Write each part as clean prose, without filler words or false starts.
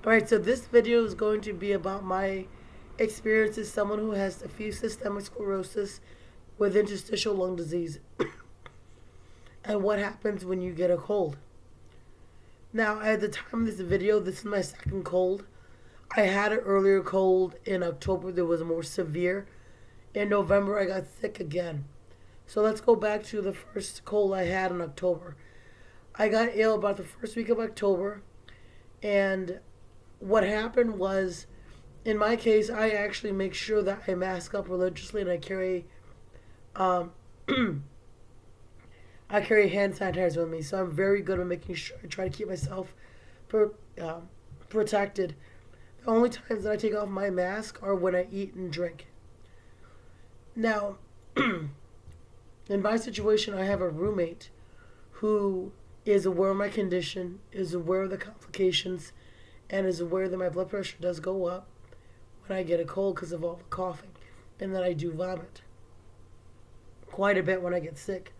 Alright, so this video is going to be about my experience as someone who has diffuse systemic sclerosis with interstitial lung disease and what happens when you get a cold. Now, at the time of this video, this is my second cold. I had an earlier cold in October that was more severe. In November, I got sick again. So let's go back to the first cold I had in October. I got ill about the first week of October, and what happened was, in my case, I actually make sure that I mask up religiously and um, I carry hand sanitizer with me. So I'm very good at making sure I try to keep myself per, uh, protected. The only times that I take off my mask are when I eat and drink. Now, in my situation, I have a roommate who is aware of my condition, is aware of the complications, and is aware that my blood pressure does go up when I get a cold because of all the coughing, and that I do vomit quite a bit when I get sick,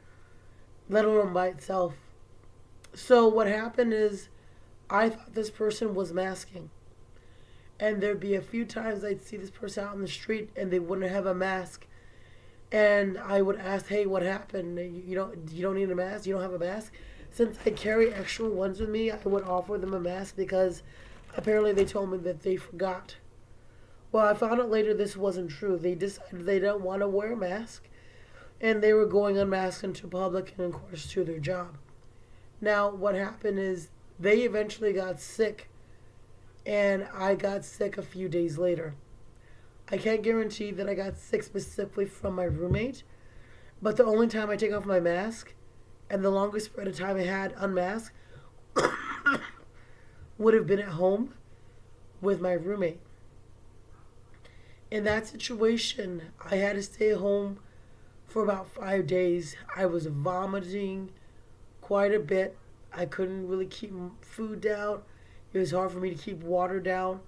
let alone by itself. So what happened is I thought this person was masking. And there'd be a few times I'd see this person out in the street and they wouldn't have a mask. And I would ask, "Hey, what happened? You don't need a mask? You don't have a mask?" Since I carry extra ones with me, I would offer them a mask because apparently they told me that they forgot. Well, I found out later this wasn't true. They decided they don't want to wear a mask, and they were going unmasked into public and, of course, to their job. Now, what happened is they eventually got sick, and I got sick a few days later. I can't guarantee that I got sick specifically from my roommate, but the only time I take off my mask and the longest spread of time I had unmasked would have been at home with my roommate. In that situation, I had to stay home for about 5 days. I was vomiting quite a bit. I couldn't really keep food down. It was hard for me to keep water down.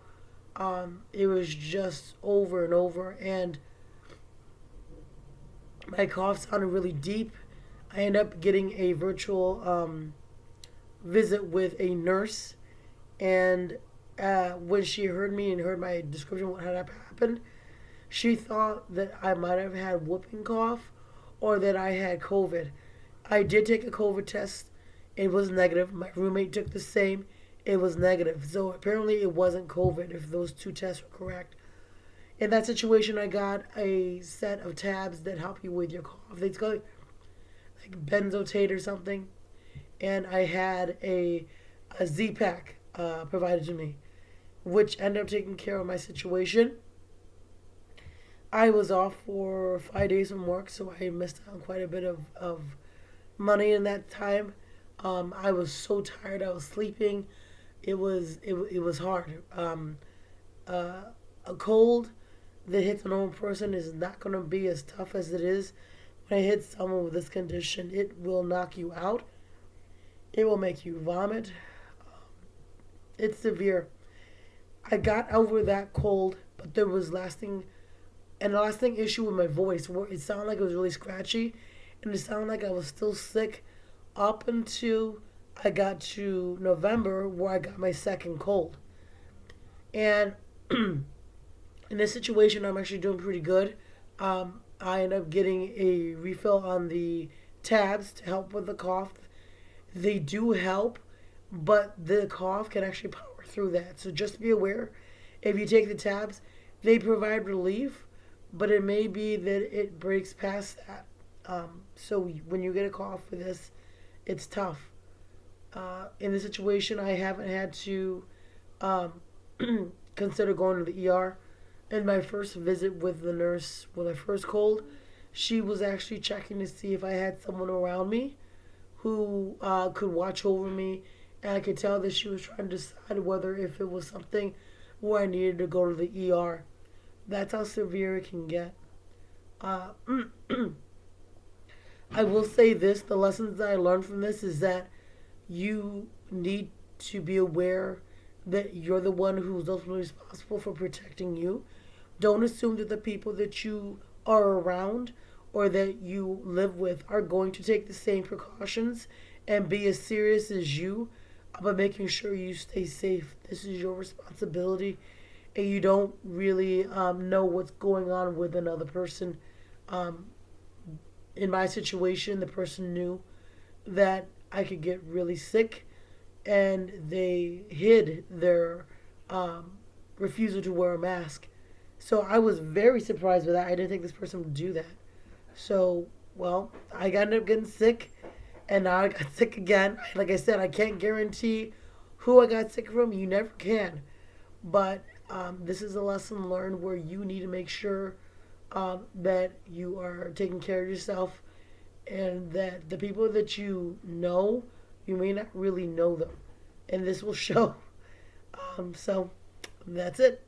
It was just over and over, and my cough sounded really deep. I ended up getting a virtual visit with a nurse, and when she heard me and heard my description of what had happened, she thought that I might have had whooping cough or that I had COVID. I did take a COVID test. It was negative. My roommate took the same. It was negative. So apparently it wasn't COVID if those two tests were correct. In that situation, I got a set of tabs that help you with your cough. It's called like benzoate or something. And I had a Z-Pack provided to me, which ended up taking care of my situation. I was off for 5 days from work, so I missed out on quite a bit of money in that time. I was so tired. I was sleeping. It was hard. Uh, a cold that hits a normal person is not going to be as tough as it is when it hits someone with this condition. It will knock you out. It will make you vomit. It's severe. I got over that cold, but there was lasting issue with my voice where it sounded like it was really scratchy, and it sounded like I was still sick up until I got to November where I got my second cold. And in this situation, I'm actually doing pretty good. I ended up getting a refill on the tabs to help with the cough. They do help, but the cough can actually power through that. So just be aware, if you take the tabs, they provide relief, but it may be that it breaks past that. So when you get a cough for this, it's tough. In this situation, I haven't had to um, consider going to the ER. In my first visit with the nurse with my first cold, she was actually checking to see if I had someone around me who could watch over me, and I could tell that she was trying to decide whether if it was something where I needed to go to the ER. That's how severe it can get. Uh, I will say this: the lessons that I learned from this is that you need to be aware that you're the one who's ultimately responsible for protecting you. Don't assume that the people that you are around or that you live with are going to take the same precautions and be as serious as you but making sure you stay safe. This is your responsibility, and you don't really know what's going on with another person. Um, in my situation, the person knew that I could get really sick, and they hid their um, refusal to wear a mask. So I was very surprised with that. I didn't think this person would do that. So, well, I ended up getting sick, and now I got sick again. Like I said, I can't guarantee who I got sick from. You never can. But this is a lesson learned where you need to make sure that you are taking care of yourself, and that the people that you know, you may not really know them. And this will show. So that's it.